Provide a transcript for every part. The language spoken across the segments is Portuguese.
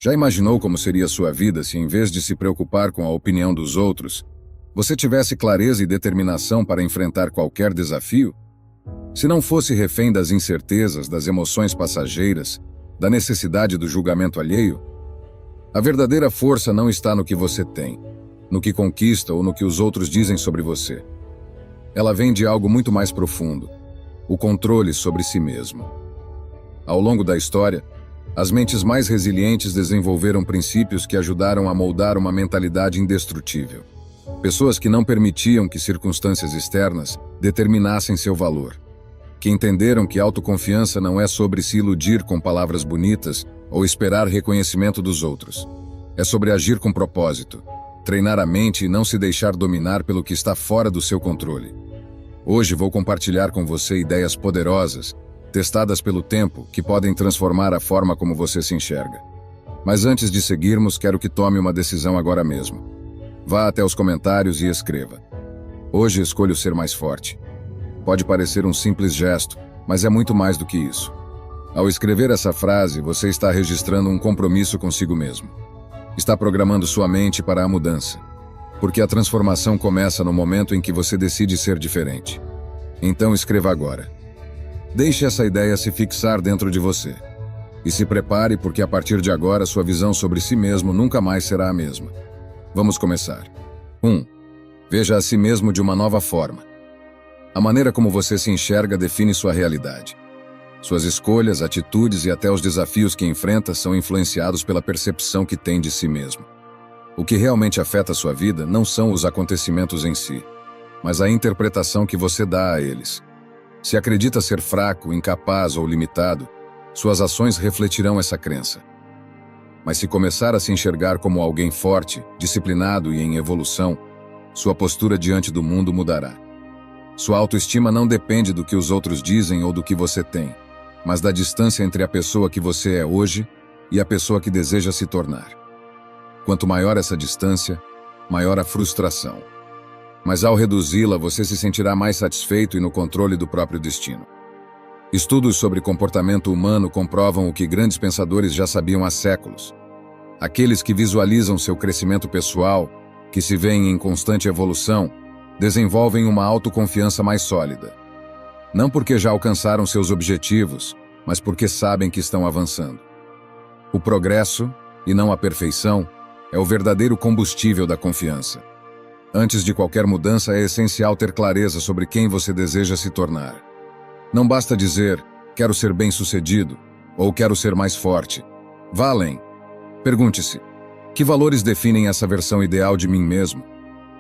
Já imaginou como seria sua vida se, em vez de se preocupar com a opinião dos outros, você tivesse clareza e determinação para enfrentar qualquer desafio? Se não fosse refém das incertezas, das emoções passageiras, da necessidade do julgamento alheio? A verdadeira força não está no que você tem, no que conquista ou no que os outros dizem sobre você. Ela vem de algo muito mais profundo: o controle sobre si mesmo. Ao longo da história, as mentes mais resilientes desenvolveram princípios que ajudaram a moldar uma mentalidade indestrutível. Pessoas que não permitiam que circunstâncias externas determinassem seu valor. Que entenderam que autoconfiança não é sobre se iludir com palavras bonitas ou esperar reconhecimento dos outros. É sobre agir com propósito, treinar a mente e não se deixar dominar pelo que está fora do seu controle. Hoje vou compartilhar com você ideias poderosas, testadas pelo tempo, que podem transformar a forma como você se enxerga. Mas antes de seguirmos, quero que tome uma decisão agora mesmo. Vá até os comentários e escreva: hoje escolho ser mais forte. Pode parecer um simples gesto, mas é muito mais do que isso. Ao escrever essa frase, você está registrando um compromisso consigo mesmo. Está programando sua mente para a mudança. Porque a transformação começa no momento em que você decide ser diferente. Então escreva agora. Deixe essa ideia se fixar dentro de você. E se prepare, porque a partir de agora sua visão sobre si mesmo nunca mais será a mesma. Vamos começar. 1. Veja a si mesmo de uma nova forma. A maneira como você se enxerga define sua realidade. Suas escolhas, atitudes e até os desafios que enfrenta são influenciados pela percepção que tem de si mesmo. O que realmente afeta sua vida não são os acontecimentos em si, mas a interpretação que você dá a eles. Se acredita ser fraco, incapaz ou limitado, suas ações refletirão essa crença. Mas se começar a se enxergar como alguém forte, disciplinado e em evolução, sua postura diante do mundo mudará. Sua autoestima não depende do que os outros dizem ou do que você tem, mas da distância entre a pessoa que você é hoje e a pessoa que deseja se tornar. Quanto maior essa distância, maior a frustração. Mas ao reduzi-la, você se sentirá mais satisfeito e no controle do próprio destino. Estudos sobre comportamento humano comprovam o que grandes pensadores já sabiam há séculos. Aqueles que visualizam seu crescimento pessoal, que se veem em constante evolução, desenvolvem uma autoconfiança mais sólida. Não porque já alcançaram seus objetivos, mas porque sabem que estão avançando. O progresso, e não a perfeição, é o verdadeiro combustível da confiança. Antes de qualquer mudança, é essencial ter clareza sobre quem você deseja se tornar. Não basta dizer, quero ser bem-sucedido, ou quero ser mais forte. Vá além. Pergunte-se, que valores definem essa versão ideal de mim mesmo?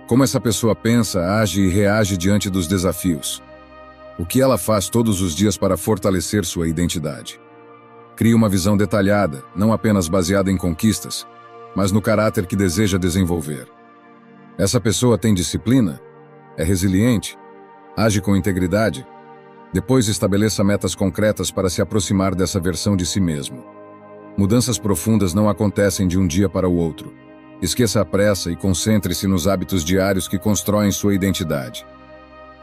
Como essa pessoa pensa, age e reage diante dos desafios? O que ela faz todos os dias para fortalecer sua identidade? Crie uma visão detalhada, não apenas baseada em conquistas, mas no caráter que deseja desenvolver. Essa pessoa tem disciplina? É resiliente? Age com integridade? Depois estabeleça metas concretas para se aproximar dessa versão de si mesmo. Mudanças profundas não acontecem de um dia para o outro. Esqueça a pressa e concentre-se nos hábitos diários que constroem sua identidade.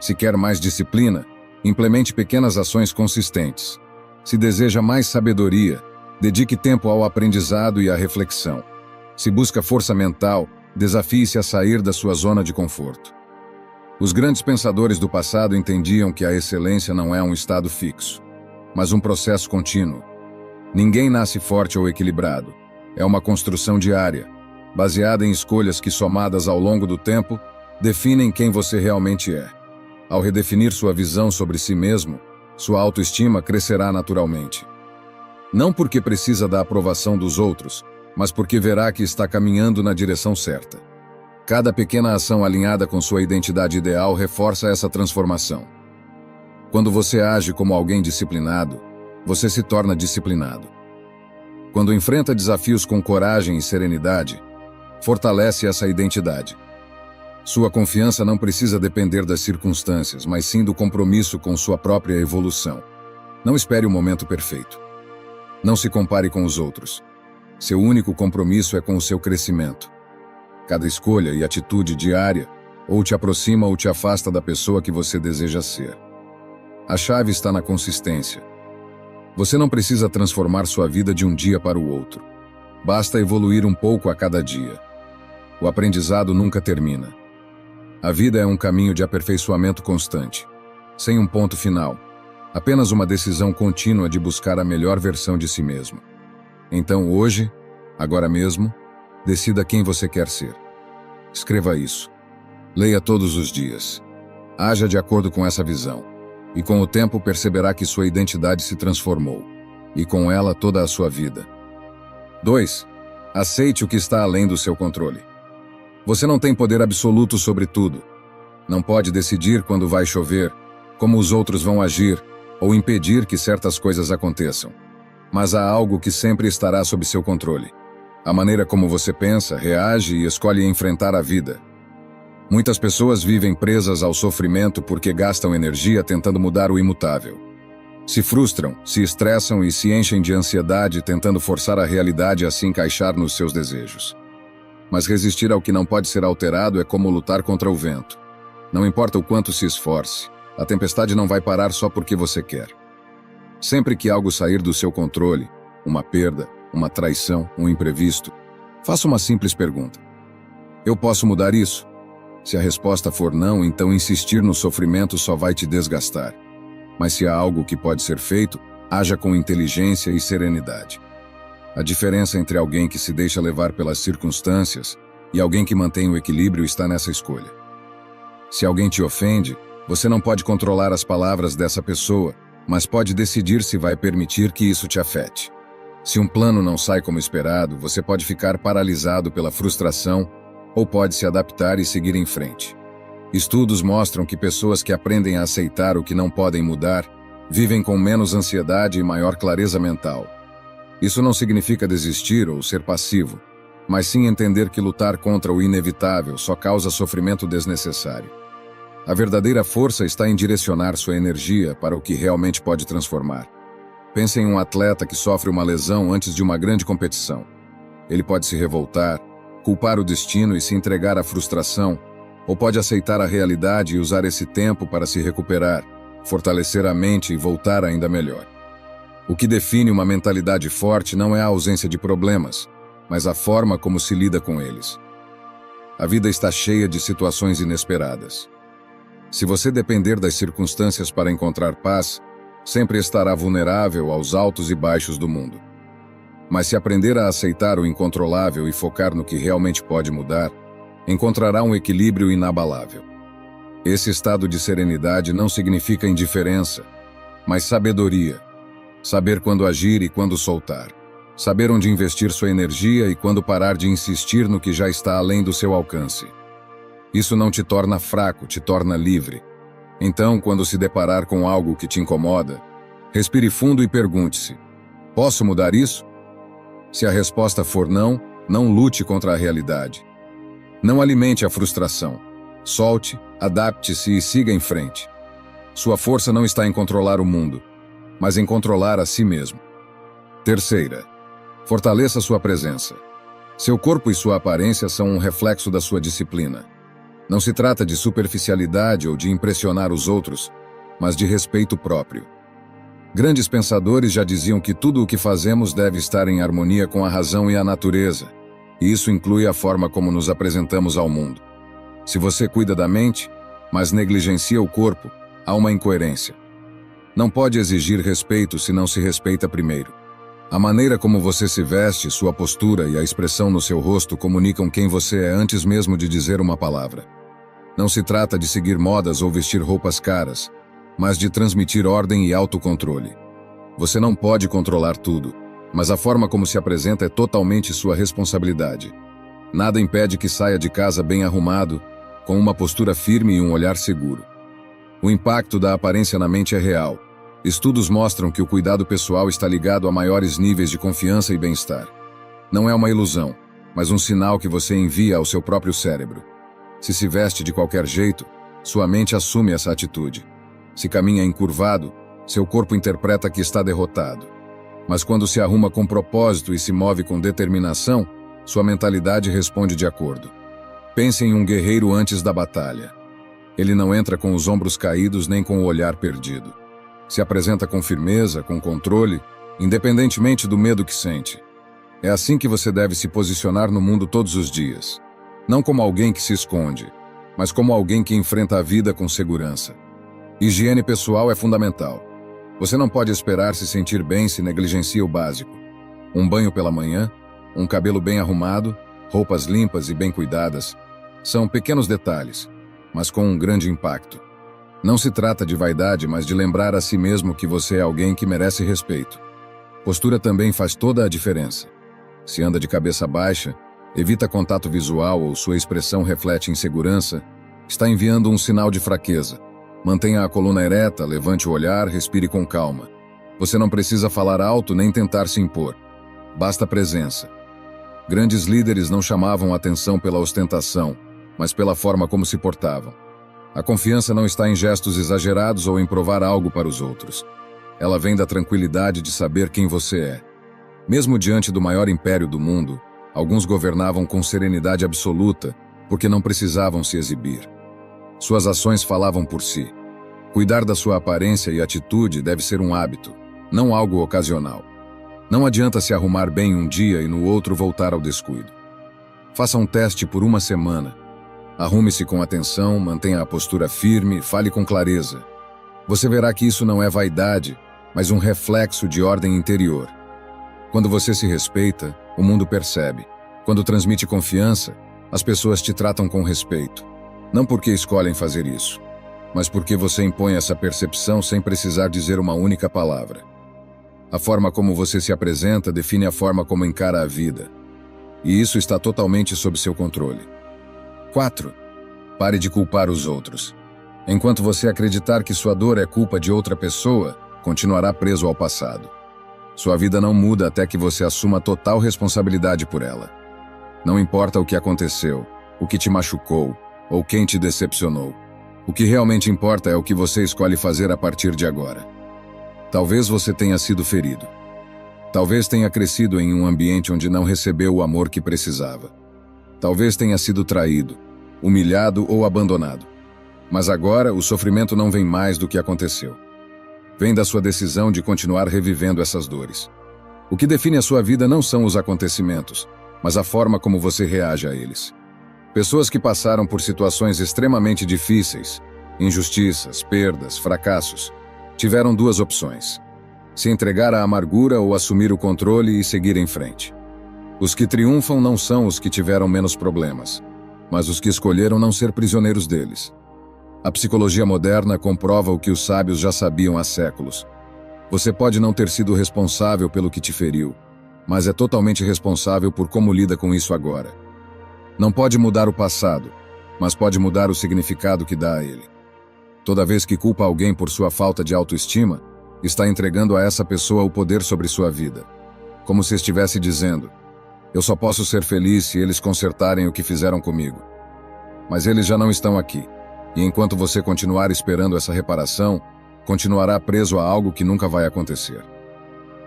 Se quer mais disciplina, implemente pequenas ações consistentes. Se deseja mais sabedoria, dedique tempo ao aprendizado e à reflexão. Se busca força mental, desafie-se a sair da sua zona de conforto. Os grandes pensadores do passado entendiam que a excelência não é um estado fixo, mas um processo contínuo. Ninguém nasce forte ou equilibrado. É uma construção diária, baseada em escolhas que, somadas ao longo do tempo, definem quem você realmente é. Ao redefinir sua visão sobre si mesmo, sua autoestima crescerá naturalmente. Não porque precisa da aprovação dos outros, mas porque verá que está caminhando na direção certa. Cada pequena ação alinhada com sua identidade ideal reforça essa transformação. Quando você age como alguém disciplinado, você se torna disciplinado. Quando enfrenta desafios com coragem e serenidade, fortalece essa identidade. Sua confiança não precisa depender das circunstâncias, mas sim do compromisso com sua própria evolução. Não espere o momento perfeito. Não se compare com os outros. Seu único compromisso é com o seu crescimento. Cada escolha e atitude diária ou te aproxima ou te afasta da pessoa que você deseja ser. A chave está na consistência. Você não precisa transformar sua vida de um dia para o outro. Basta evoluir um pouco a cada dia. O aprendizado nunca termina. A vida é um caminho de aperfeiçoamento constante, sem um ponto final, apenas uma decisão contínua de buscar a melhor versão de si mesmo. Então hoje, agora mesmo, decida quem você quer ser. Escreva isso. Leia todos os dias. Haja de acordo com essa visão. E com o tempo perceberá que sua identidade se transformou. E com ela toda a sua vida. 2. Aceite o que está além do seu controle. Você não tem poder absoluto sobre tudo. Não pode decidir quando vai chover, como os outros vão agir, ou impedir que certas coisas aconteçam. Mas há algo que sempre estará sob seu controle. A maneira como você pensa, reage e escolhe enfrentar a vida. Muitas pessoas vivem presas ao sofrimento porque gastam energia tentando mudar o imutável. Se frustram, se estressam e se enchem de ansiedade tentando forçar a realidade a se encaixar nos seus desejos. Mas resistir ao que não pode ser alterado é como lutar contra o vento. Não importa o quanto se esforce, a tempestade não vai parar só porque você quer. Sempre que algo sair do seu controle, uma perda, uma traição, um imprevisto, faça uma simples pergunta. Eu posso mudar isso? Se a resposta for não, então insistir no sofrimento só vai te desgastar. Mas se há algo que pode ser feito, haja com inteligência e serenidade. A diferença entre alguém que se deixa levar pelas circunstâncias e alguém que mantém o equilíbrio está nessa escolha. Se alguém te ofende, você não pode controlar as palavras dessa pessoa, mas pode decidir se vai permitir que isso te afete. Se um plano não sai como esperado, você pode ficar paralisado pela frustração ou pode se adaptar e seguir em frente. Estudos mostram que pessoas que aprendem a aceitar o que não podem mudar vivem com menos ansiedade e maior clareza mental. Isso não significa desistir ou ser passivo, mas sim entender que lutar contra o inevitável só causa sofrimento desnecessário. A verdadeira força está em direcionar sua energia para o que realmente pode transformar. Pense em um atleta que sofre uma lesão antes de uma grande competição. Ele pode se revoltar, culpar o destino e se entregar à frustração, ou pode aceitar a realidade e usar esse tempo para se recuperar, fortalecer a mente e voltar ainda melhor. O que define uma mentalidade forte não é a ausência de problemas, mas a forma como se lida com eles. A vida está cheia de situações inesperadas. Se você depender das circunstâncias para encontrar paz, sempre estará vulnerável aos altos e baixos do mundo. Mas se aprender a aceitar o incontrolável e focar no que realmente pode mudar, encontrará um equilíbrio inabalável. Esse estado de serenidade não significa indiferença, mas sabedoria. Saber quando agir e quando soltar. Saber onde investir sua energia e quando parar de insistir no que já está além do seu alcance. Isso não te torna fraco, te torna livre. Então, quando se deparar com algo que te incomoda, respire fundo e pergunte-se: posso mudar isso? Se a resposta for não, não lute contra a realidade. Não alimente a frustração. Solte, adapte-se e siga em frente. Sua força não está em controlar o mundo, mas em controlar a si mesmo. 3. Fortaleça sua presença. Seu corpo e sua aparência são um reflexo da sua disciplina. Não se trata de superficialidade ou de impressionar os outros, mas de respeito próprio. Grandes pensadores já diziam que tudo o que fazemos deve estar em harmonia com a razão e a natureza, e isso inclui a forma como nos apresentamos ao mundo. Se você cuida da mente, mas negligencia o corpo, há uma incoerência. Não pode exigir respeito se não se respeita primeiro. A maneira como você se veste, sua postura e a expressão no seu rosto comunicam quem você é antes mesmo de dizer uma palavra. Não se trata de seguir modas ou vestir roupas caras, mas de transmitir ordem e autocontrole. Você não pode controlar tudo, mas a forma como se apresenta é totalmente sua responsabilidade. Nada impede que saia de casa bem arrumado, com uma postura firme e um olhar seguro. O impacto da aparência na mente é real. Estudos mostram que o cuidado pessoal está ligado a maiores níveis de confiança e bem-estar. Não é uma ilusão, mas um sinal que você envia ao seu próprio cérebro. Se veste de qualquer jeito, sua mente assume essa atitude. Se caminha encurvado, seu corpo interpreta que está derrotado. Mas quando se arruma com propósito e se move com determinação, sua mentalidade responde de acordo. Pense em um guerreiro antes da batalha. Ele não entra com os ombros caídos nem com o olhar perdido. Se apresenta com firmeza, com controle, independentemente do medo que sente. É assim que você deve se posicionar no mundo todos os dias. Não como alguém que se esconde, mas como alguém que enfrenta a vida com segurança. Higiene pessoal é fundamental. Você não pode esperar se sentir bem se negligencia o básico. Um banho pela manhã, um cabelo bem arrumado, roupas limpas e bem cuidadas, são pequenos detalhes, mas com um grande impacto. Não se trata de vaidade, mas de lembrar a si mesmo que você é alguém que merece respeito. Postura também faz toda a diferença. Se anda de cabeça baixa, evita contato visual ou sua expressão reflete insegurança, está enviando um sinal de fraqueza. Mantenha a coluna ereta, levante o olhar, respire com calma. Você não precisa falar alto nem tentar se impor. Basta presença. Grandes líderes não chamavam atenção pela ostentação, mas pela forma como se portavam. A confiança não está em gestos exagerados ou em provar algo para os outros. Ela vem da tranquilidade de saber quem você é. Mesmo diante do maior império do mundo, alguns governavam com serenidade absoluta, porque não precisavam se exibir. Suas ações falavam por si. Cuidar da sua aparência e atitude deve ser um hábito, não algo ocasional. Não adianta se arrumar bem um dia e no outro voltar ao descuido. Faça um teste por uma semana. Arrume-se com atenção, mantenha a postura firme, fale com clareza. Você verá que isso não é vaidade, mas um reflexo de ordem interior. Quando você se respeita, o mundo percebe. Quando transmite confiança, as pessoas te tratam com respeito. Não porque escolhem fazer isso, mas porque você impõe essa percepção sem precisar dizer uma única palavra. A forma como você se apresenta define a forma como encara a vida. E isso está totalmente sob seu controle. 4. Pare de culpar os outros. Enquanto você acreditar que sua dor é culpa de outra pessoa, continuará preso ao passado. Sua vida não muda até que você assuma total responsabilidade por ela. Não importa o que aconteceu, o que te machucou ou quem te decepcionou. O que realmente importa é o que você escolhe fazer a partir de agora. Talvez você tenha sido ferido. Talvez tenha crescido em um ambiente onde não recebeu o amor que precisava. Talvez tenha sido traído, humilhado ou abandonado. Mas agora o sofrimento não vem mais do que aconteceu. Vem da sua decisão de continuar revivendo essas dores. O que define a sua vida não são os acontecimentos, mas a forma como você reage a eles. Pessoas que passaram por situações extremamente difíceis, injustiças, perdas, fracassos, tiveram duas opções: se entregar à amargura ou assumir o controle e seguir em frente. Os que triunfam não são os que tiveram menos problemas, mas os que escolheram não ser prisioneiros deles. A psicologia moderna comprova o que os sábios já sabiam há séculos. Você pode não ter sido responsável pelo que te feriu, mas é totalmente responsável por como lida com isso agora. Não pode mudar o passado, mas pode mudar o significado que dá a ele. Toda vez que culpa alguém por sua falta de autoestima, está entregando a essa pessoa o poder sobre sua vida. Como se estivesse dizendo: eu só posso ser feliz se eles consertarem o que fizeram comigo. Mas eles já não estão aqui. E enquanto você continuar esperando essa reparação, continuará preso a algo que nunca vai acontecer.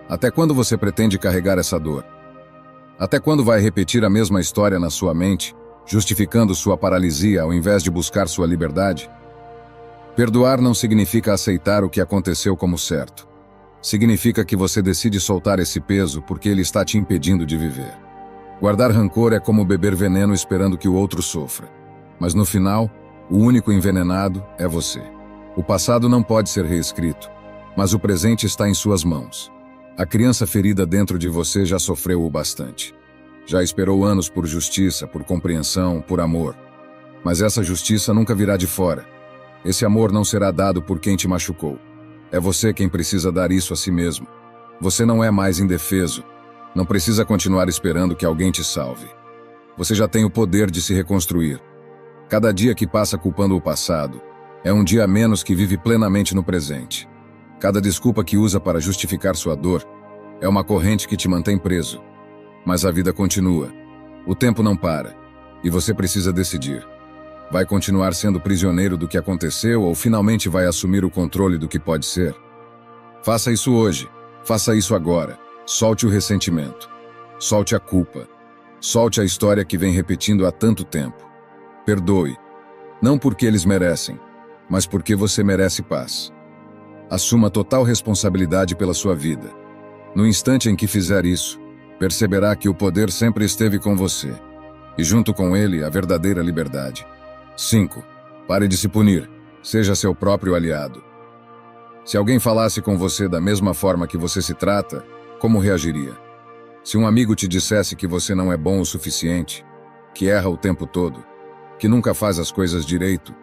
Até quando você pretende carregar essa dor? Até quando vai repetir a mesma história na sua mente, justificando sua paralisia ao invés de buscar sua liberdade? Perdoar não significa aceitar o que aconteceu como certo. Significa que você decide soltar esse peso porque ele está te impedindo de viver. Guardar rancor é como beber veneno esperando que o outro sofra. Mas no final, o único envenenado é você. O passado não pode ser reescrito, mas o presente está em suas mãos. A criança ferida dentro de você já sofreu o bastante. Já esperou anos por justiça, por compreensão, por amor. Mas essa justiça nunca virá de fora. Esse amor não será dado por quem te machucou. É você quem precisa dar isso a si mesmo. Você não é mais indefeso. Não precisa continuar esperando que alguém te salve. Você já tem o poder de se reconstruir. Cada dia que passa culpando o passado é um dia a menos que vive plenamente no presente. Cada desculpa que usa para justificar sua dor é uma corrente que te mantém preso. Mas a vida continua. O tempo não para. E você precisa decidir. Vai continuar sendo prisioneiro do que aconteceu ou finalmente vai assumir o controle do que pode ser? Faça isso hoje. Faça isso agora. Solte o ressentimento. Solte a culpa. Solte a história que vem repetindo há tanto tempo. Perdoe. Não porque eles merecem, mas porque você merece paz. Assuma total responsabilidade pela sua vida. No instante em que fizer isso, perceberá que o poder sempre esteve com você, e junto com ele, a verdadeira liberdade. 5. Pare de se punir. Seja seu próprio aliado. Se alguém falasse com você da mesma forma que você se trata, como reagiria? Se um amigo te dissesse que você não é bom o suficiente, que erra o tempo todo, que nunca faz as coisas direito,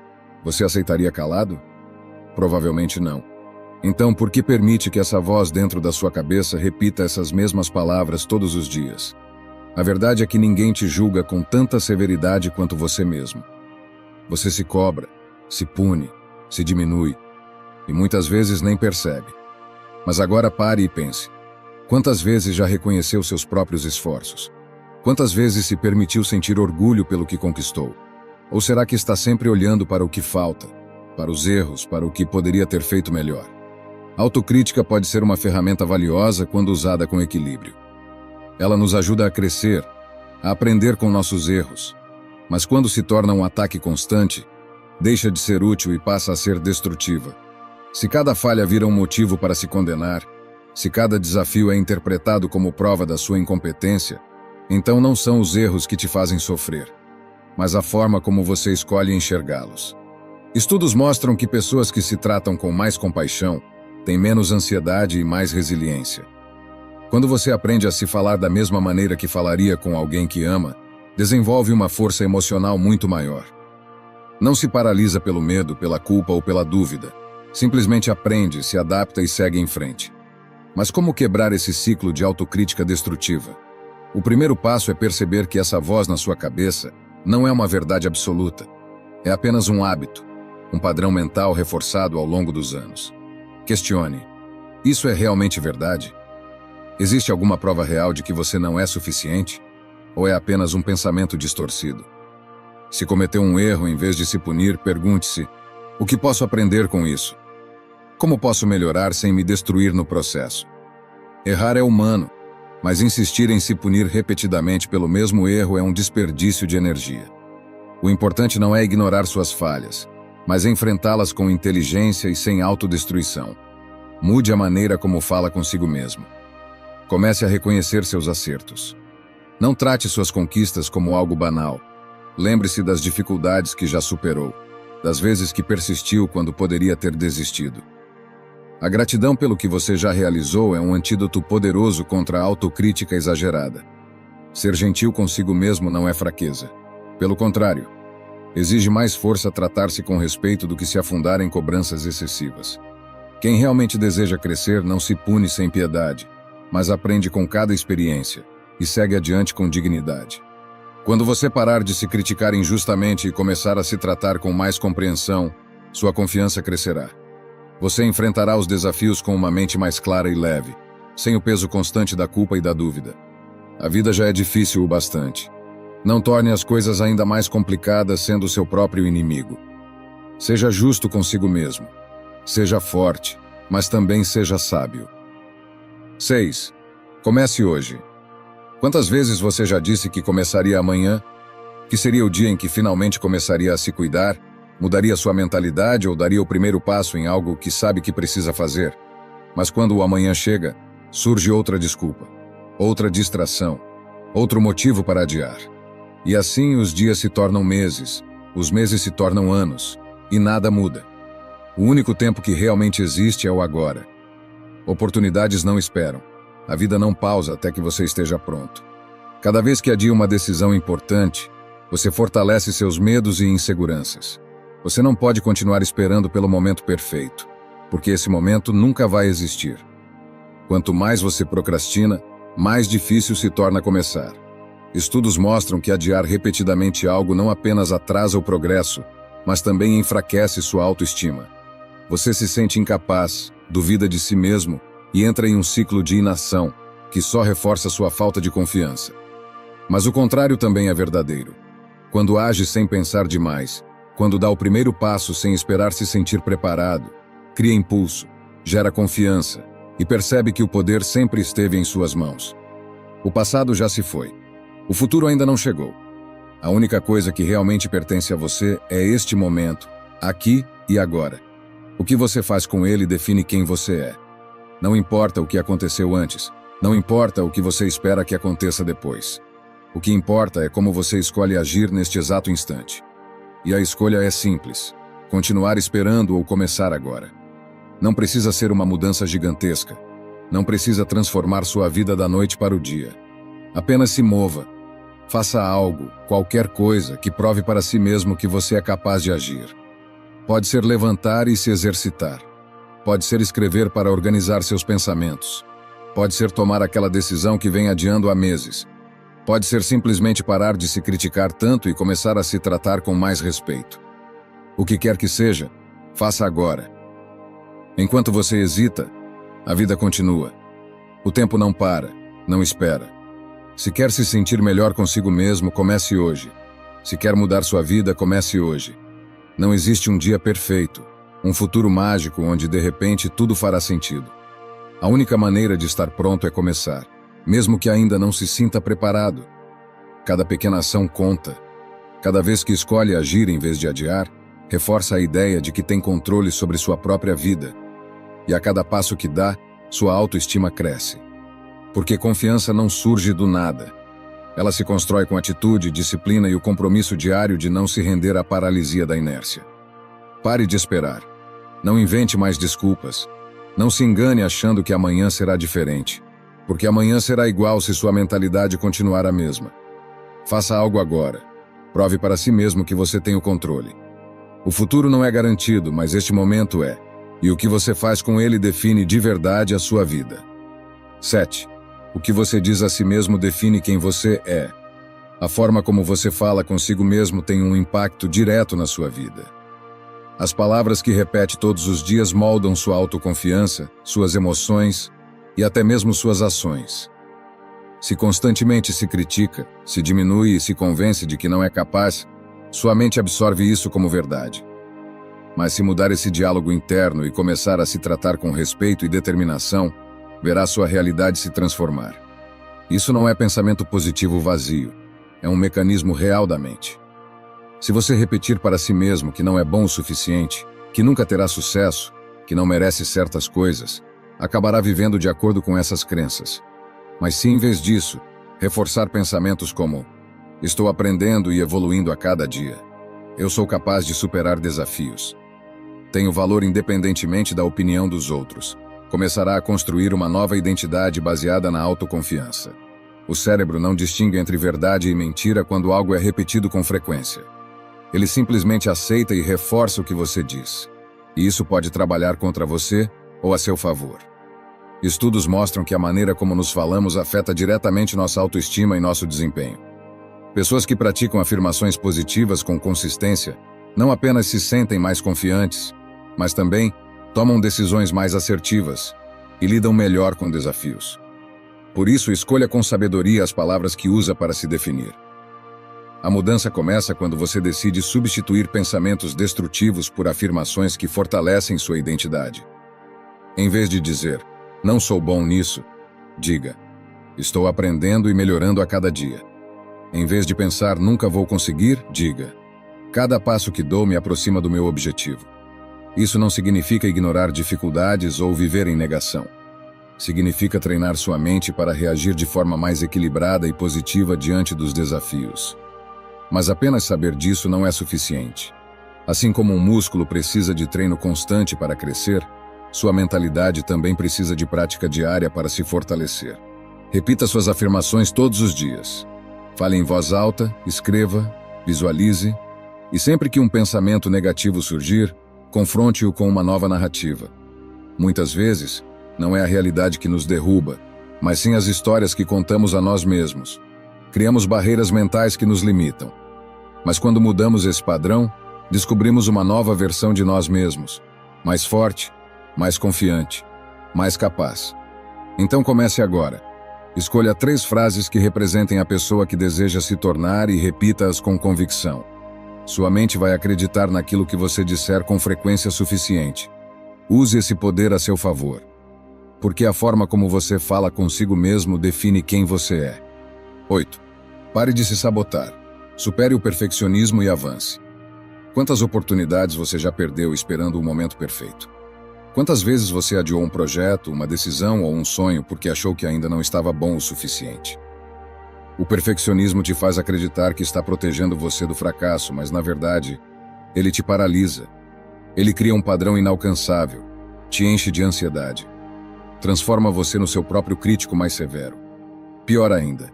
você aceitaria calado? Provavelmente não. Então, por que permite que essa voz dentro da sua cabeça repita essas mesmas palavras todos os dias? A verdade é que ninguém te julga com tanta severidade quanto você mesmo. Você se cobra, se pune, se diminui, e muitas vezes nem percebe. Mas agora pare e pense. Quantas vezes já reconheceu seus próprios esforços? Quantas vezes se permitiu sentir orgulho pelo que conquistou? Ou será que está sempre olhando para o que falta, para os erros, para o que poderia ter feito melhor? A autocrítica pode ser uma ferramenta valiosa quando usada com equilíbrio. Ela nos ajuda a crescer, a aprender com nossos erros. Mas quando se torna um ataque constante, deixa de ser útil e passa a ser destrutiva. Se cada falha vira um motivo para se condenar, se cada desafio é interpretado como prova da sua incompetência, então não são os erros que te fazem sofrer, mas a forma como você escolhe enxergá-los. Estudos mostram que pessoas que se tratam com mais compaixão têm menos ansiedade e mais resiliência. Quando você aprende a se falar da mesma maneira que falaria com alguém que ama, desenvolve uma força emocional muito maior. Não se paralisa pelo medo, pela culpa ou pela dúvida. Simplesmente aprende, se adapta e segue em frente. Mas como quebrar esse ciclo de autocrítica destrutiva? O primeiro passo é perceber que essa voz na sua cabeça não é uma verdade absoluta. É apenas um hábito, um padrão mental reforçado ao longo dos anos. Questione: isso é realmente verdade? Existe alguma prova real de que você não é suficiente? Ou é apenas um pensamento distorcido? Se cometeu um erro, em vez de se punir, pergunte-se: o que posso aprender com isso? Como posso melhorar sem me destruir no processo? Errar é humano, mas insistir em se punir repetidamente pelo mesmo erro é um desperdício de energia. O importante não é ignorar suas falhas, mas enfrentá-las com inteligência e sem autodestruição. Mude a maneira como fala consigo mesmo. Comece a reconhecer seus acertos. Não trate suas conquistas como algo banal. Lembre-se das dificuldades que já superou, das vezes que persistiu quando poderia ter desistido. A gratidão pelo que você já realizou é um antídoto poderoso contra a autocrítica exagerada. Ser gentil consigo mesmo não é fraqueza. Pelo contrário, exige mais força tratar-se com respeito do que se afundar em cobranças excessivas. Quem realmente deseja crescer não se pune sem piedade, mas aprende com cada experiência e segue adiante com dignidade. Quando você parar de se criticar injustamente e começar a se tratar com mais compreensão, sua confiança crescerá. Você enfrentará os desafios com uma mente mais clara e leve, sem o peso constante da culpa e da dúvida. A vida já é difícil o bastante. Não torne as coisas ainda mais complicadas sendo seu próprio inimigo. Seja justo consigo mesmo. Seja forte, mas também seja sábio. 6. Comece hoje. Quantas vezes você já disse que começaria amanhã? Que seria o dia em que finalmente começaria a se cuidar? Mudaria sua mentalidade ou daria o primeiro passo em algo que sabe que precisa fazer? Mas quando o amanhã chega, surge outra desculpa, outra distração, outro motivo para adiar. E assim os dias se tornam meses, os meses se tornam anos, e nada muda. O único tempo que realmente existe é o agora. Oportunidades não esperam. A vida não pausa até que você esteja pronto. Cada vez que adia uma decisão importante, você fortalece seus medos e inseguranças. Você não pode continuar esperando pelo momento perfeito, porque esse momento nunca vai existir. Quanto mais você procrastina, mais difícil se torna começar. Estudos mostram que adiar repetidamente algo não apenas atrasa o progresso, mas também enfraquece sua autoestima. Você se sente incapaz, duvida de si mesmo e entra em um ciclo de inação, que só reforça sua falta de confiança. Mas o contrário também é verdadeiro. Quando age sem pensar demais, quando dá o primeiro passo sem esperar se sentir preparado, cria impulso, gera confiança e percebe que o poder sempre esteve em suas mãos. O passado já se foi. O futuro ainda não chegou. A única coisa que realmente pertence a você é este momento, aqui e agora. O que você faz com ele define quem você é. Não importa o que aconteceu antes, Não importa o que você espera que aconteça depois. O que importa é como você escolhe agir neste exato instante. E a escolha é simples: continuar esperando ou começar agora. Não precisa ser uma mudança gigantesca. Não precisa transformar sua vida da noite para o dia. Apenas se mova. Faça algo, qualquer coisa, que prove para si mesmo que você é capaz de agir. Pode ser levantar e se exercitar. Pode ser escrever para organizar seus pensamentos. Pode ser tomar aquela decisão que vem adiando há meses. Pode ser simplesmente parar de se criticar tanto e começar a se tratar com mais respeito. O que quer que seja, faça agora. Enquanto você hesita, a vida continua. O tempo não para, não espera. Se quer se sentir melhor consigo mesmo, comece hoje. Se quer mudar sua vida, comece hoje. Não existe um dia perfeito, um futuro mágico onde de repente tudo fará sentido. A única maneira de estar pronto é começar, mesmo que ainda não se sinta preparado. Cada pequena ação conta. Cada vez que escolhe agir em vez de adiar, reforça a ideia de que tem controle sobre sua própria vida. E a cada passo que dá, sua autoestima cresce. Porque confiança não surge do nada. Ela se constrói com atitude, disciplina e o compromisso diário de não se render à paralisia da inércia. Pare de esperar. Não invente mais desculpas. Não se engane achando que amanhã será diferente, porque amanhã será igual se sua mentalidade continuar a mesma. Faça algo agora. Prove para si mesmo que você tem o controle. O futuro não é garantido, mas este momento é, e o que você faz com ele define de verdade a sua vida. 7. O que você diz a si mesmo define quem você é. A forma como você fala consigo mesmo tem um impacto direto na sua vida. As palavras que repete todos os dias moldam sua autoconfiança, suas emoções e até mesmo suas ações. Se constantemente se critica, se diminui e se convence de que não é capaz, sua mente absorve isso como verdade. Mas se mudar esse diálogo interno e começar a se tratar com respeito e determinação, verá sua realidade se transformar. Isso não é pensamento positivo vazio, é um mecanismo real da mente. Se você repetir para si mesmo que não é bom o suficiente, que nunca terá sucesso, que não merece certas coisas, acabará vivendo de acordo com essas crenças. Mas se, em vez disso, reforçar pensamentos como: estou aprendendo e evoluindo a cada dia, eu sou capaz de superar desafios, tenho valor independentemente da opinião dos outros, começará a construir uma nova identidade baseada na autoconfiança. O cérebro não distingue entre verdade e mentira quando algo é repetido com frequência. Ele simplesmente aceita e reforça o que você diz. E isso pode trabalhar contra você ou a seu favor. Estudos mostram que a maneira como nos falamos afeta diretamente nossa autoestima e nosso desempenho. Pessoas que praticam afirmações positivas com consistência não apenas se sentem mais confiantes, mas também tomam decisões mais assertivas e lidam melhor com desafios. Por isso, escolha com sabedoria as palavras que usa para se definir. A mudança começa quando você decide substituir pensamentos destrutivos por afirmações que fortalecem sua identidade. Em vez de dizer, não sou bom nisso, diga, estou aprendendo e melhorando a cada dia. Em vez de pensar, nunca vou conseguir, diga, cada passo que dou me aproxima do meu objetivo. Isso não significa ignorar dificuldades ou viver em negação. Significa treinar sua mente para reagir de forma mais equilibrada e positiva diante dos desafios. Mas apenas saber disso não é suficiente. Assim como um músculo precisa de treino constante para crescer, sua mentalidade também precisa de prática diária para se fortalecer. Repita suas afirmações todos os dias. Fale em voz alta, escreva, visualize, e sempre que um pensamento negativo surgir, confronte-o com uma nova narrativa. Muitas vezes, não é a realidade que nos derruba, mas sim as histórias que contamos a nós mesmos. Criamos barreiras mentais que nos limitam. Mas quando mudamos esse padrão, descobrimos uma nova versão de nós mesmos, mais forte, mais confiante, mais capaz. Então comece agora. Escolha 3 frases que representem a pessoa que deseja se tornar e repita-as com convicção. Sua mente vai acreditar naquilo que você disser com frequência suficiente. Use esse poder a seu favor. Porque a forma como você fala consigo mesmo define quem você é. 8. Pare de se sabotar. Supere o perfeccionismo e avance. Quantas oportunidades você já perdeu esperando o momento perfeito? Quantas vezes você adiou um projeto, uma decisão ou um sonho porque achou que ainda não estava bom o suficiente? O perfeccionismo te faz acreditar que está protegendo você do fracasso, mas na verdade, ele te paralisa. Ele cria um padrão inalcançável, te enche de ansiedade. Transforma você no seu próprio crítico mais severo. Pior ainda,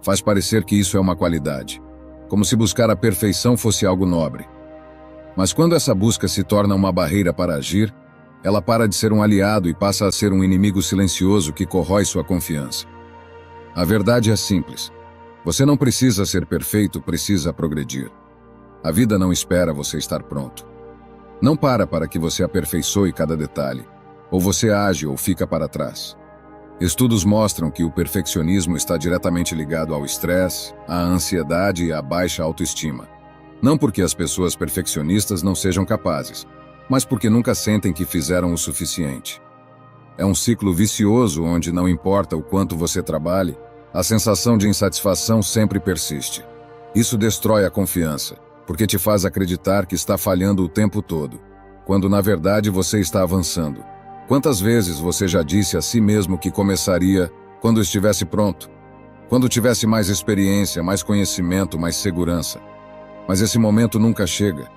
faz parecer que isso é uma qualidade, como se buscar a perfeição fosse algo nobre. Mas quando essa busca se torna uma barreira para agir, ela para de ser um aliado e passa a ser um inimigo silencioso que corrói sua confiança. A verdade é simples. Você não precisa ser perfeito, precisa progredir. A vida não espera você estar pronto. Não para que você aperfeiçoe cada detalhe. Ou você age ou fica para trás. Estudos mostram que o perfeccionismo está diretamente ligado ao estresse, à ansiedade e à baixa autoestima. Não porque as pessoas perfeccionistas não sejam capazes, mas porque nunca sentem que fizeram o suficiente. É um ciclo vicioso onde não importa o quanto você trabalhe, a sensação de insatisfação sempre persiste. Isso destrói a confiança, porque te faz acreditar que está falhando o tempo todo, quando na verdade você está avançando. Quantas vezes você já disse a si mesmo que começaria quando estivesse pronto, quando tivesse mais experiência, mais conhecimento, mais segurança? Mas esse momento nunca chega,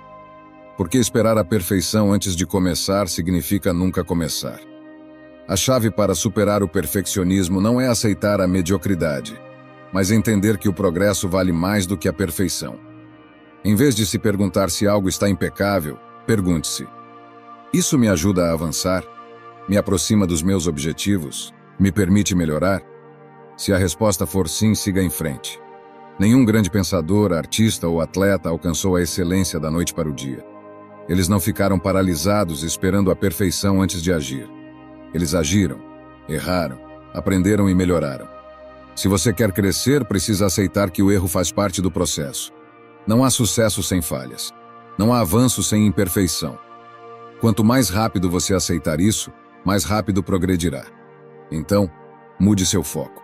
porque esperar a perfeição antes de começar significa nunca começar. A chave para superar o perfeccionismo não é aceitar a mediocridade, mas entender que o progresso vale mais do que a perfeição. Em vez de se perguntar se algo está impecável, pergunte-se: isso me ajuda a avançar? Me aproxima dos meus objetivos? Me permite melhorar? Se a resposta for sim, siga em frente. Nenhum grande pensador, artista ou atleta alcançou a excelência da noite para o dia. Eles não ficaram paralisados esperando a perfeição antes de agir. Eles agiram, erraram, aprenderam e melhoraram. Se você quer crescer, precisa aceitar que o erro faz parte do processo. Não há sucesso sem falhas. Não há avanço sem imperfeição. Quanto mais rápido você aceitar isso, mais rápido progredirá. Então, mude seu foco.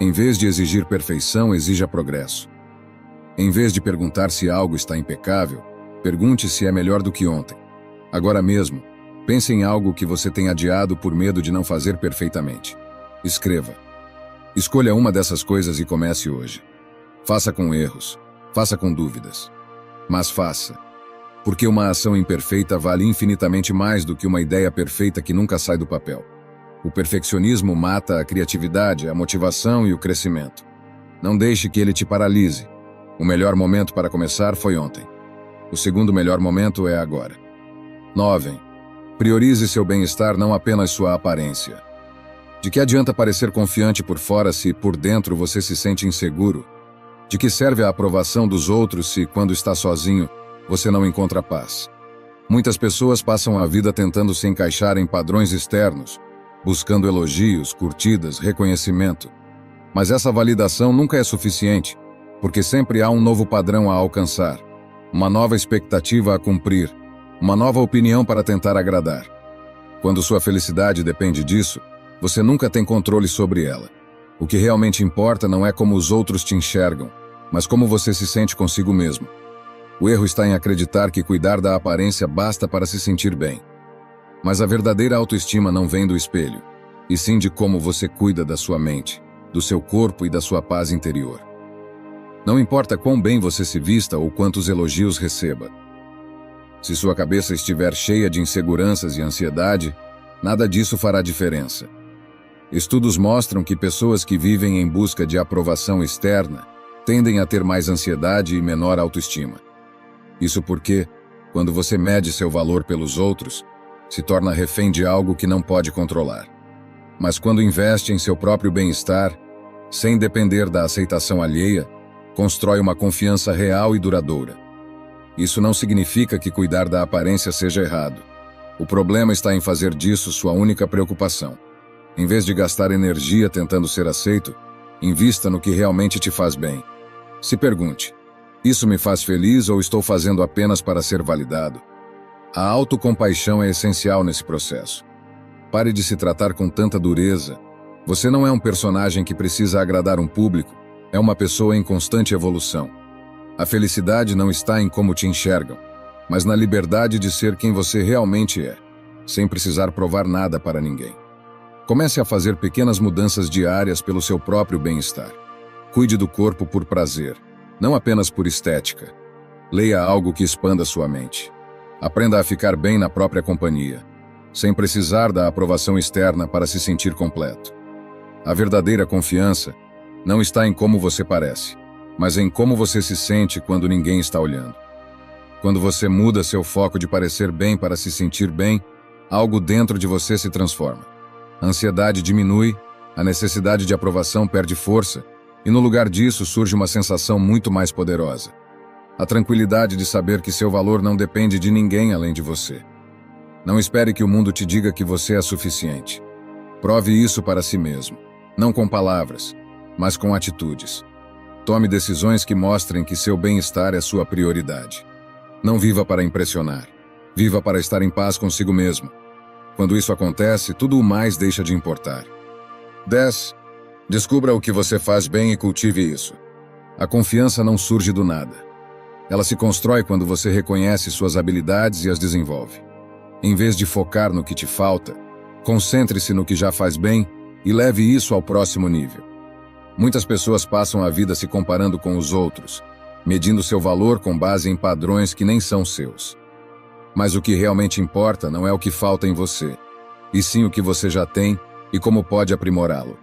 Em vez de exigir perfeição, exija progresso. Em vez de perguntar se algo está impecável, pergunte se é melhor do que ontem. Agora mesmo, pense em algo que você tem adiado por medo de não fazer perfeitamente. Escreva. Escolha uma dessas coisas e comece hoje. Faça com erros, faça com dúvidas. Mas faça. Porque uma ação imperfeita vale infinitamente mais do que uma ideia perfeita que nunca sai do papel. O perfeccionismo mata a criatividade, a motivação e o crescimento. Não deixe que ele te paralise. O melhor momento para começar foi ontem. O segundo melhor momento é agora. 9. Priorize seu bem-estar, não apenas sua aparência. De que adianta parecer confiante por fora se, por dentro, você se sente inseguro? De que serve a aprovação dos outros se, quando está sozinho, você não encontra paz? Muitas pessoas passam a vida tentando se encaixar em padrões externos, buscando elogios, curtidas, reconhecimento. Mas essa validação nunca é suficiente, porque sempre há um novo padrão a alcançar, uma nova expectativa a cumprir, uma nova opinião para tentar agradar. Quando sua felicidade depende disso, você nunca tem controle sobre ela. O que realmente importa não é como os outros te enxergam, mas como você se sente consigo mesmo. O erro está em acreditar que cuidar da aparência basta para se sentir bem. Mas a verdadeira autoestima não vem do espelho, e sim de como você cuida da sua mente, do seu corpo e da sua paz interior. Não importa quão bem você se vista ou quantos elogios receba. Se sua cabeça estiver cheia de inseguranças e ansiedade, nada disso fará diferença. Estudos mostram que pessoas que vivem em busca de aprovação externa tendem a ter mais ansiedade e menor autoestima. Isso porque, quando você mede seu valor pelos outros, se torna refém de algo que não pode controlar. Mas quando investe em seu próprio bem-estar, sem depender da aceitação alheia, constrói uma confiança real e duradoura. Isso não significa que cuidar da aparência seja errado. O problema está em fazer disso sua única preocupação. Em vez de gastar energia tentando ser aceito, invista no que realmente te faz bem. Se pergunte: isso me faz feliz ou estou fazendo apenas para ser validado? A autocompaixão é essencial nesse processo. Pare de se tratar com tanta dureza. Você não é um personagem que precisa agradar um público, é uma pessoa em constante evolução. A felicidade não está em como te enxergam, mas na liberdade de ser quem você realmente é. sem precisar provar nada para ninguém. Comece a fazer pequenas mudanças diárias pelo seu próprio bem-estar. Cuide do corpo por prazer, não apenas por estética. Leia algo que expanda sua mente. Aprenda a ficar bem na própria companhia, sem precisar da aprovação externa para se sentir completo. A verdadeira confiança não está em como você parece, mas em como você se sente quando ninguém está olhando. Quando você muda seu foco de parecer bem para se sentir bem, algo dentro de você se transforma. A ansiedade diminui, a necessidade de aprovação perde força, e no lugar disso surge uma sensação muito mais poderosa. A tranquilidade de saber que seu valor não depende de ninguém além de você. Não espere que o mundo te diga que você é suficiente. Prove isso para si mesmo, não com palavras, mas com atitudes. Tome decisões que mostrem que seu bem-estar é sua prioridade. Não viva para impressionar. Viva para estar em paz consigo mesmo. Quando isso acontece, tudo o mais deixa de importar. 10. Descubra o que você faz bem e cultive isso. A confiança não surge do nada. Ela se constrói quando você reconhece suas habilidades e as desenvolve. Em vez de focar no que te falta, concentre-se no que já faz bem e leve isso ao próximo nível. Muitas pessoas passam a vida se comparando com os outros, medindo seu valor com base em padrões que nem são seus. Mas o que realmente importa não é o que falta em você, e sim o que você já tem e como pode aprimorá-lo.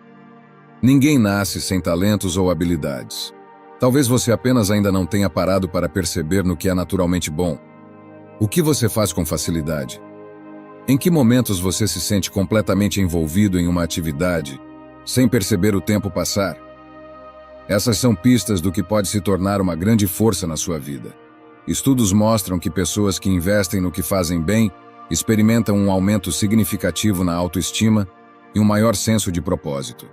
Ninguém nasce sem talentos ou habilidades. Talvez você apenas ainda não tenha parado para perceber no que é naturalmente bom. O que você faz com facilidade? Em que momentos você se sente completamente envolvido em uma atividade, sem perceber o tempo passar? Essas são pistas do que pode se tornar uma grande força na sua vida. Estudos mostram que pessoas que investem no que fazem bem experimentam um aumento significativo na autoestima e um maior senso de propósito.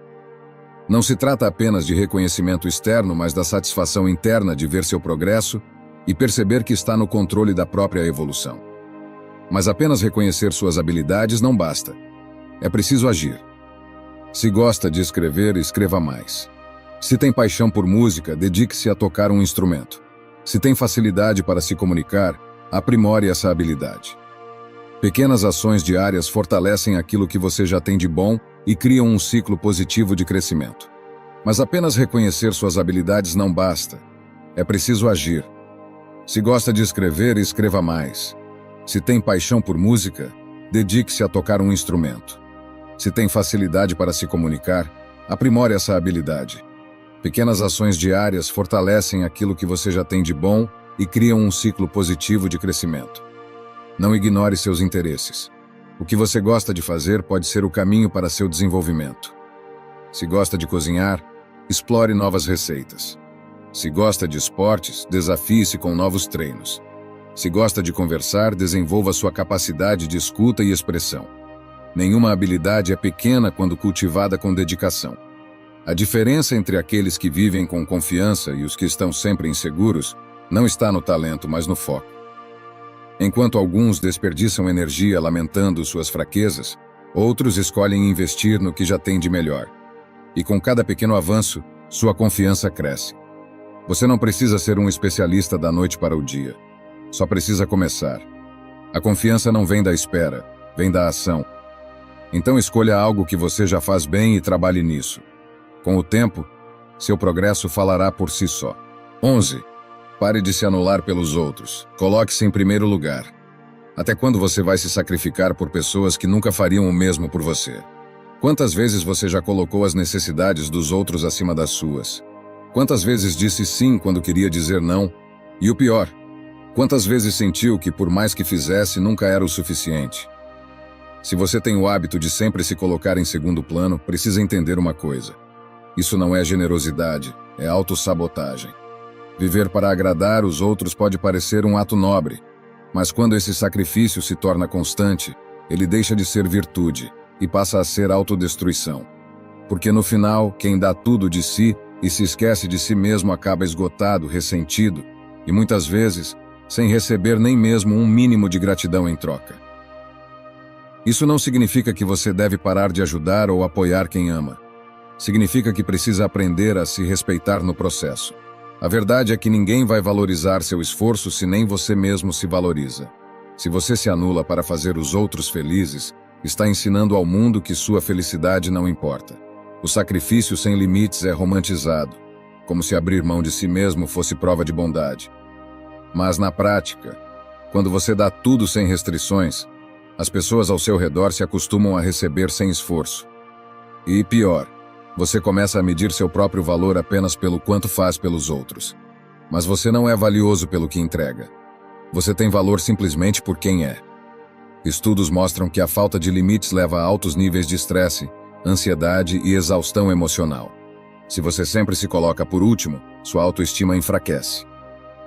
Não se trata apenas de reconhecimento externo, mas da satisfação interna de ver seu progresso e perceber que está no controle da própria evolução. Mas apenas reconhecer suas habilidades não basta. É preciso agir. Se gosta de escrever, escreva mais. Se tem paixão por música, dedique-se a tocar um instrumento. Se tem facilidade para se comunicar, aprimore essa habilidade. Pequenas ações diárias fortalecem aquilo que você já tem de bom e criam um ciclo positivo de crescimento. Mas apenas reconhecer suas habilidades não basta. É preciso agir. Se gosta de escrever, escreva mais. Se tem paixão por música, dedique-se a tocar um instrumento. Se tem facilidade para se comunicar, aprimore essa habilidade. Pequenas ações diárias fortalecem aquilo que você já tem de bom e criam um ciclo positivo de crescimento. Não ignore seus interesses. O que você gosta de fazer pode ser o caminho para seu desenvolvimento. Se gosta de cozinhar, explore novas receitas. Se gosta de esportes, desafie-se com novos treinos. Se gosta de conversar, desenvolva sua capacidade de escuta e expressão. Nenhuma habilidade é pequena quando cultivada com dedicação. A diferença entre aqueles que vivem com confiança e os que estão sempre inseguros não está no talento, mas no foco. Enquanto alguns desperdiçam energia lamentando suas fraquezas, outros escolhem investir no que já têm de melhor. E com cada pequeno avanço, sua confiança cresce. Você não precisa ser um especialista da noite para o dia. Só precisa começar. A confiança não vem da espera, vem da ação. Então escolha algo que você já faz bem e trabalhe nisso. Com o tempo, seu progresso falará por si só. 11. Pare de se anular pelos outros. Coloque-se em primeiro lugar. Até quando você vai se sacrificar por pessoas que nunca fariam o mesmo por você? Quantas vezes você já colocou as necessidades dos outros acima das suas? Quantas vezes disse sim quando queria dizer não? E o pior, quantas vezes sentiu que por mais que fizesse nunca era o suficiente? Se você tem o hábito de sempre se colocar em segundo plano, precisa entender uma coisa. Isso não é generosidade, é autossabotagem. Viver para agradar os outros pode parecer um ato nobre, mas quando esse sacrifício se torna constante, ele deixa de ser virtude e passa a ser autodestruição. Porque no final, quem dá tudo de si e se esquece de si mesmo acaba esgotado, ressentido e muitas vezes sem receber nem mesmo um mínimo de gratidão em troca. Isso não significa que você deve parar de ajudar ou apoiar quem ama. Significa que precisa aprender a se respeitar no processo. A verdade é que ninguém vai valorizar seu esforço se nem você mesmo se valoriza. Se você se anula para fazer os outros felizes, está ensinando ao mundo que sua felicidade não importa. O sacrifício sem limites é romantizado, como se abrir mão de si mesmo fosse prova de bondade. Mas na prática, quando você dá tudo sem restrições, as pessoas ao seu redor se acostumam a receber sem esforço. E pior, você começa a medir seu próprio valor apenas pelo quanto faz pelos outros. Mas você não é valioso pelo que entrega. Você tem valor simplesmente por quem é. Estudos mostram que a falta de limites leva a altos níveis de estresse, ansiedade e exaustão emocional. Se você sempre se coloca por último, sua autoestima enfraquece.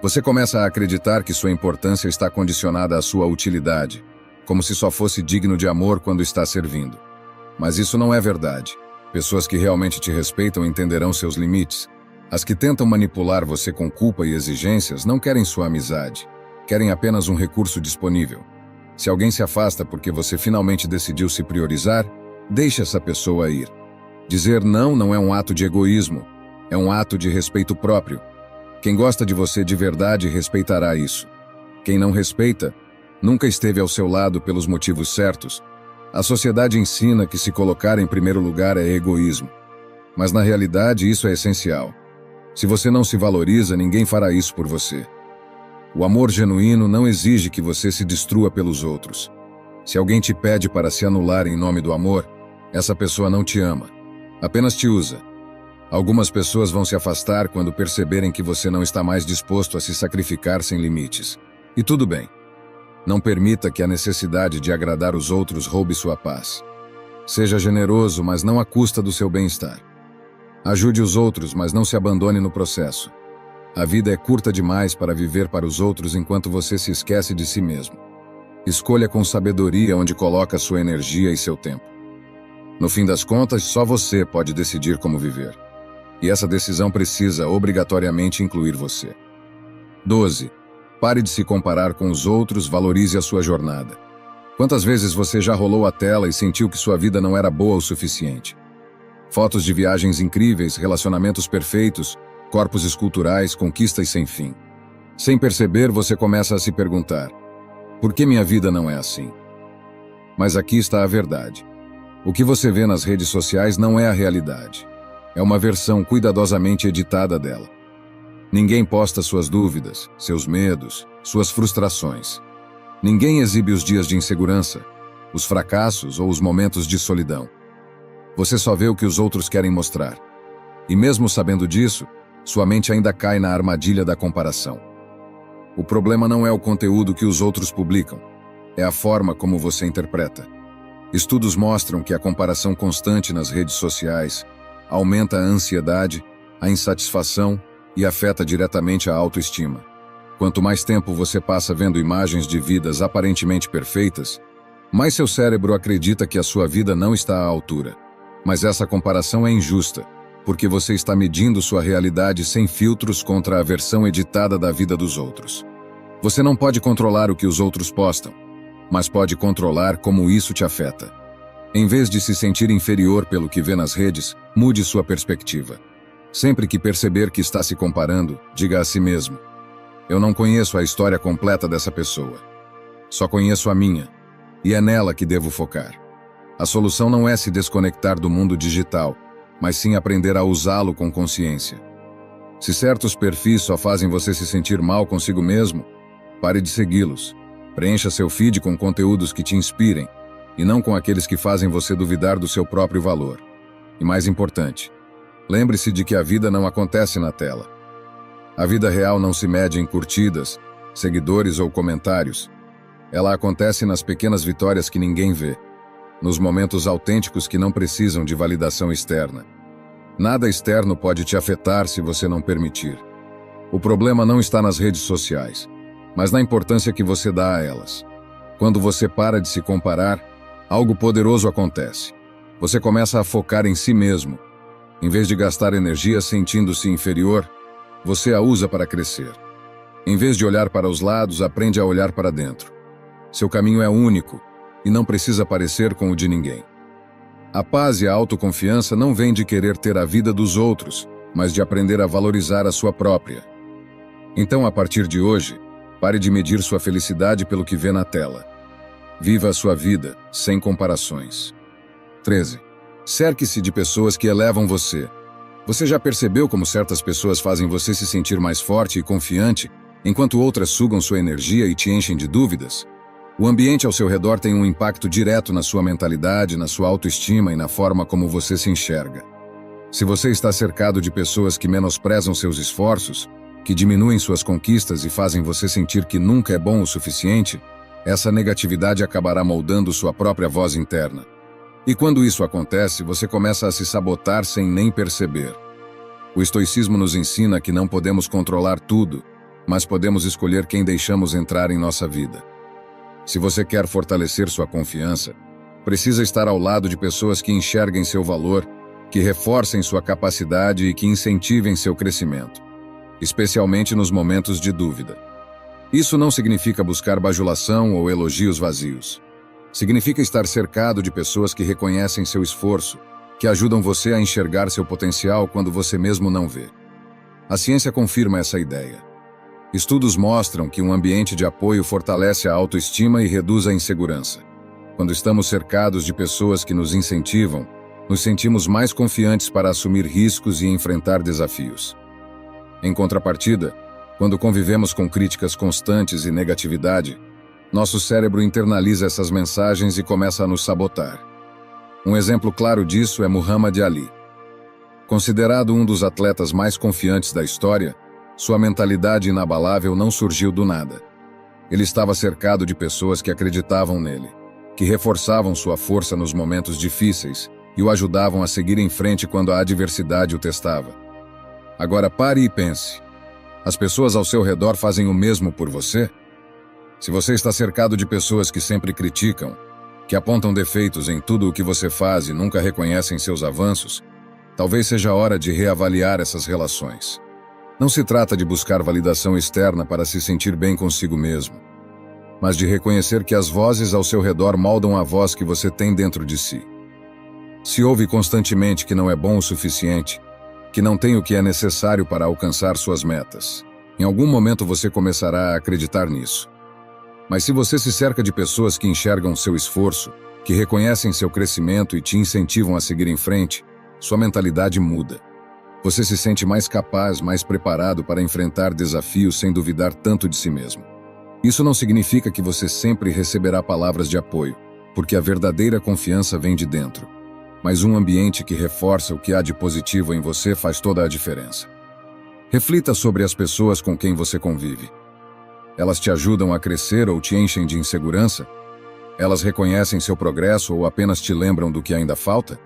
Você começa a acreditar que sua importância está condicionada à sua utilidade, como se só fosse digno de amor quando está servindo. Mas isso não é verdade. Pessoas que realmente te respeitam entenderão seus limites. As que tentam manipular você com culpa e exigências não querem sua amizade. Querem apenas um recurso disponível. Se alguém se afasta porque você finalmente decidiu se priorizar, deixe essa pessoa ir. Dizer não é um ato de egoísmo, é um ato de respeito próprio. Quem gosta de você de verdade respeitará isso. Quem não respeita, nunca esteve ao seu lado pelos motivos certos. A sociedade ensina que se colocar em primeiro lugar é egoísmo. Mas na realidade isso é essencial. Se você não se valoriza, ninguém fará isso por você. O amor genuíno não exige que você se destrua pelos outros. Se alguém te pede para se anular em nome do amor, essa pessoa não te ama. Apenas te usa. Algumas pessoas vão se afastar quando perceberem que você não está mais disposto a se sacrificar sem limites. E tudo bem. Não permita que a necessidade de agradar os outros roube sua paz. Seja generoso, mas não à custa do seu bem-estar. Ajude os outros, mas não se abandone no processo. A vida é curta demais para viver para os outros enquanto você se esquece de si mesmo. Escolha com sabedoria onde coloca sua energia e seu tempo. No fim das contas, só você pode decidir como viver. E essa decisão precisa obrigatoriamente incluir você. 12. Pare de se comparar com os outros, valorize a sua jornada. Quantas vezes você já rolou a tela e sentiu que sua vida não era boa o suficiente? Fotos de viagens incríveis, relacionamentos perfeitos, corpos esculturais, conquistas sem fim. Sem perceber, você começa a se perguntar: por que minha vida não é assim? Mas aqui está a verdade. O que você vê nas redes sociais não é a realidade. É uma versão cuidadosamente editada dela. Ninguém posta suas dúvidas, seus medos, suas frustrações. Ninguém exibe os dias de insegurança, os fracassos ou os momentos de solidão. Você só vê o que os outros querem mostrar. E mesmo sabendo disso, sua mente ainda cai na armadilha da comparação. O problema não é o conteúdo que os outros publicam, é a forma como você interpreta. Estudos mostram que a comparação constante nas redes sociais aumenta a ansiedade, a insatisfação e afeta diretamente a autoestima. Quanto mais tempo você passa vendo imagens de vidas aparentemente perfeitas, mais seu cérebro acredita que a sua vida não está à altura. Mas essa comparação é injusta, porque você está medindo sua realidade sem filtros contra a versão editada da vida dos outros. Você não pode controlar o que os outros postam, mas pode controlar como isso te afeta. Em vez de se sentir inferior pelo que vê nas redes, mude sua perspectiva. Sempre que perceber que está se comparando, diga a si mesmo: eu não conheço a história completa dessa pessoa. Só conheço a minha, e é nela que devo focar. A solução não é se desconectar do mundo digital, mas sim aprender a usá-lo com consciência. Se certos perfis só fazem você se sentir mal consigo mesmo, pare de segui-los. Preencha seu feed com conteúdos que te inspirem, e não com aqueles que fazem você duvidar do seu próprio valor. E mais importante, lembre-se de que a vida não acontece na tela. A vida real não se mede em curtidas, seguidores ou comentários. Ela acontece nas pequenas vitórias que ninguém vê, nos momentos autênticos que não precisam de validação externa. Nada externo pode te afetar se você não permitir. O problema não está nas redes sociais, mas na importância que você dá a elas. Quando você para de se comparar, algo poderoso acontece. Você começa a focar em si mesmo. Em vez de gastar energia sentindo-se inferior, você a usa para crescer. Em vez de olhar para os lados, aprende a olhar para dentro. Seu caminho é único e não precisa parecer com o de ninguém. A paz e a autoconfiança não vêm de querer ter a vida dos outros, mas de aprender a valorizar a sua própria. Então, a partir de hoje, Pare de medir sua felicidade pelo que vê na tela. Viva a sua vida, sem comparações. 13. Cerque-se de pessoas que elevam você. Você já percebeu como certas pessoas fazem você se sentir mais forte e confiante, enquanto outras sugam sua energia e te enchem de dúvidas? O ambiente ao seu redor tem um impacto direto na sua mentalidade, na sua autoestima e na forma como você se enxerga. Se você está cercado de pessoas que menosprezam seus esforços, que diminuem suas conquistas e fazem você sentir que nunca é bom o suficiente, essa negatividade acabará moldando sua própria voz interna. E quando isso acontece, você começa a se sabotar sem nem perceber. O estoicismo nos ensina que não podemos controlar tudo, mas podemos escolher quem deixamos entrar em nossa vida. Se você quer fortalecer sua confiança, precisa estar ao lado de pessoas que enxerguem seu valor, que reforcem sua capacidade e que incentivem seu crescimento, especialmente nos momentos de dúvida. Isso não significa buscar bajulação ou elogios vazios. Significa estar cercado de pessoas que reconhecem seu esforço, que ajudam você a enxergar seu potencial quando você mesmo não vê. A ciência confirma essa ideia. Estudos mostram que um ambiente de apoio fortalece a autoestima e reduz a insegurança. Quando estamos cercados de pessoas que nos incentivam, nos sentimos mais confiantes para assumir riscos e enfrentar desafios. Em contrapartida, quando convivemos com críticas constantes e negatividade, nosso cérebro internaliza essas mensagens e começa a nos sabotar. Um exemplo claro disso é Muhammad Ali. Considerado um dos atletas mais confiantes da história, sua mentalidade inabalável não surgiu do nada. Ele estava cercado de pessoas que acreditavam nele, que reforçavam sua força nos momentos difíceis e o ajudavam a seguir em frente quando a adversidade o testava. Agora pare e pense. As pessoas ao seu redor fazem o mesmo por você? Se você está cercado de pessoas que sempre criticam, que apontam defeitos em tudo o que você faz e nunca reconhecem seus avanços, talvez seja a hora de reavaliar essas relações. Não se trata de buscar validação externa para se sentir bem consigo mesmo, mas de reconhecer que as vozes ao seu redor moldam a voz que você tem dentro de si. Se ouve constantemente que não é bom o suficiente, que não tem o que é necessário para alcançar suas metas, em algum momento você começará a acreditar nisso. Mas se você se cerca de pessoas que enxergam seu esforço, que reconhecem seu crescimento e te incentivam a seguir em frente, sua mentalidade muda. Você se sente mais capaz, mais preparado para enfrentar desafios sem duvidar tanto de si mesmo. Isso não significa que você sempre receberá palavras de apoio, porque a verdadeira confiança vem de dentro. Mas um ambiente que reforça o que há de positivo em você faz toda a diferença. Reflita sobre as pessoas com quem você convive. Elas te ajudam a crescer ou te enchem de insegurança? Elas reconhecem seu progresso ou apenas te lembram do que ainda falta?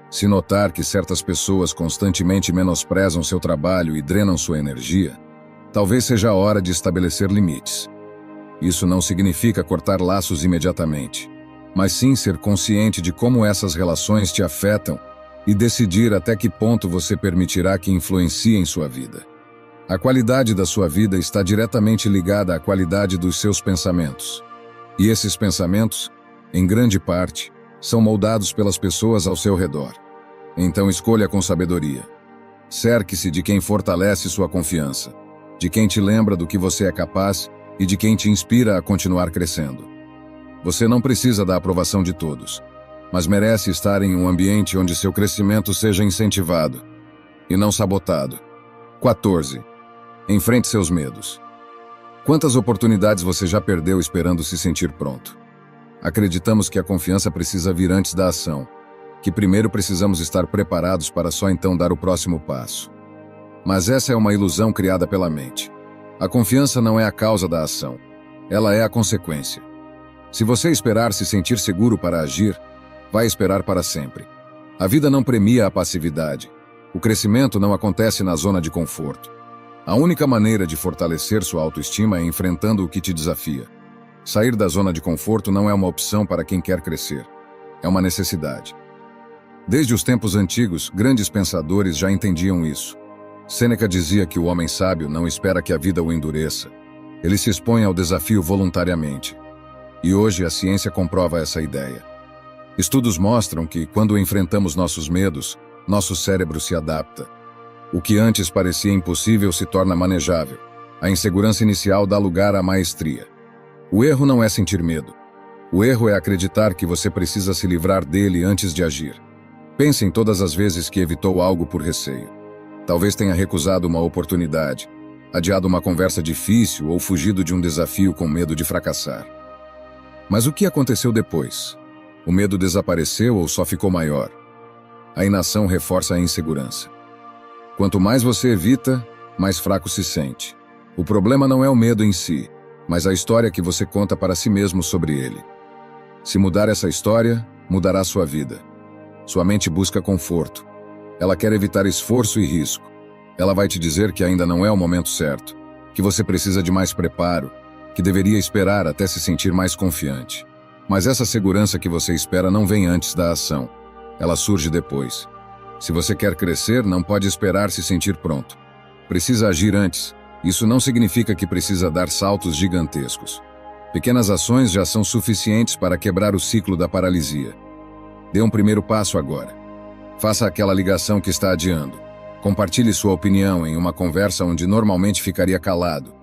Se notar que certas pessoas constantemente menosprezam seu trabalho e drenam sua energia, talvez seja a hora de estabelecer limites. Isso não significa cortar laços imediatamente, mas sim ser consciente de como essas relações te afetam e decidir até que ponto você permitirá que influenciem sua vida. A qualidade da sua vida está diretamente ligada à qualidade dos seus pensamentos. E esses pensamentos, em grande parte, são moldados pelas pessoas ao seu redor. Então escolha com sabedoria. Cerque-se de quem fortalece sua confiança, de quem te lembra do que você é capaz e de quem te inspira a continuar crescendo. Você não precisa da aprovação de todos, mas merece estar em um ambiente onde seu crescimento seja incentivado e não sabotado. 14. Enfrente seus medos. Quantas oportunidades você já perdeu esperando se sentir pronto? Acreditamos que a confiança precisa vir antes da ação, que primeiro precisamos estar preparados para só então dar o próximo passo. Mas essa é uma ilusão criada pela mente. A confiança não é a causa da ação, ela é a consequência. Se você esperar se sentir seguro para agir, vai esperar para sempre. A vida não premia a passividade. O crescimento não acontece na zona de conforto. A única maneira de fortalecer sua autoestima é enfrentando o que te desafia. Sair da zona de conforto não é uma opção para quem quer crescer. É uma necessidade. Desde os tempos antigos, grandes pensadores já entendiam isso. Sêneca dizia que o homem sábio não espera que a vida o endureça. Ele se expõe ao desafio voluntariamente. E hoje a ciência comprova essa ideia. Estudos mostram que, quando enfrentamos nossos medos, nosso cérebro se adapta. O que antes parecia impossível se torna manejável. A insegurança inicial dá lugar à maestria. O erro não é sentir medo. O erro é acreditar que você precisa se livrar dele antes de agir. Pense em todas as vezes que evitou algo por receio. Talvez tenha recusado uma oportunidade, adiado uma conversa difícil ou fugido de um desafio com medo de fracassar. Mas o que aconteceu depois? O medo desapareceu ou só ficou maior? A inação reforça a insegurança. Quanto mais você evita, mais fraco se sente. O problema não é o medo em si, mas a história que você conta para si mesmo sobre ele. Se mudar essa história, mudará sua vida. Sua mente busca conforto. Ela quer evitar esforço e risco. Ela vai te dizer que ainda não é o momento certo, que você precisa de mais preparo, que deveria esperar até se sentir mais confiante. Mas essa segurança que você espera não vem antes da ação. Ela surge depois. Se você quer crescer, não pode esperar se sentir pronto. Precisa agir antes. Isso não significa que precisa dar saltos gigantescos. Pequenas ações já são suficientes para quebrar o ciclo da paralisia. Dê um primeiro passo agora. Faça aquela ligação que está adiando. Compartilhe sua opinião em uma conversa onde normalmente ficaria calado.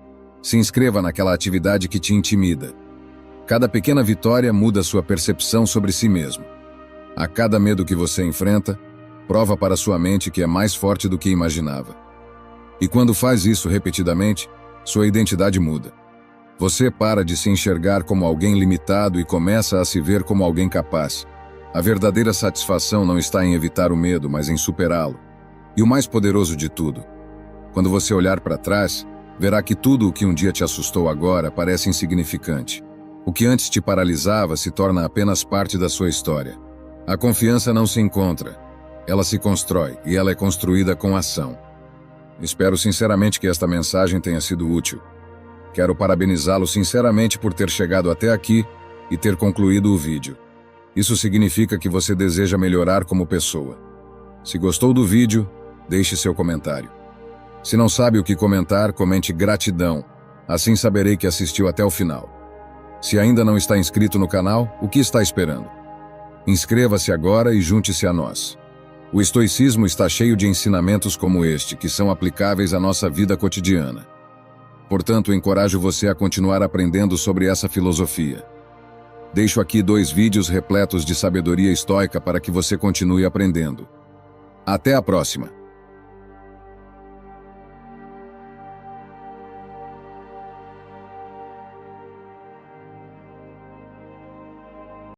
Se inscreva naquela atividade que te intimida. Cada pequena vitória muda sua percepção sobre si mesmo. A cada medo que você enfrenta, prova para sua mente que é mais forte do que imaginava. E quando faz isso repetidamente, sua identidade muda. Você para de se enxergar como alguém limitado e começa a se ver como alguém capaz. A verdadeira satisfação não está em evitar o medo, mas em superá-lo. E o mais poderoso de tudo, quando você olhar para trás, verá que tudo o que um dia te assustou agora parece insignificante. O que antes te paralisava se torna apenas parte da sua história. A confiança não se encontra, ela se constrói e ela é construída com ação. Espero sinceramente que esta mensagem tenha sido útil. Quero parabenizá-lo sinceramente por ter chegado até aqui e ter concluído o vídeo. Isso significa que você deseja melhorar como pessoa. Se gostou do vídeo, deixe seu comentário. Se não sabe o que comentar, comente gratidão. Assim saberei que assistiu até o final. Se ainda não está inscrito no canal, o que está esperando? Inscreva-se agora e junte-se a nós. O estoicismo está cheio de ensinamentos como este, que são aplicáveis à nossa vida cotidiana. Portanto, encorajo você a continuar aprendendo sobre essa filosofia. Deixo aqui 2 vídeos repletos de sabedoria estoica para que você continue aprendendo. Até a próxima!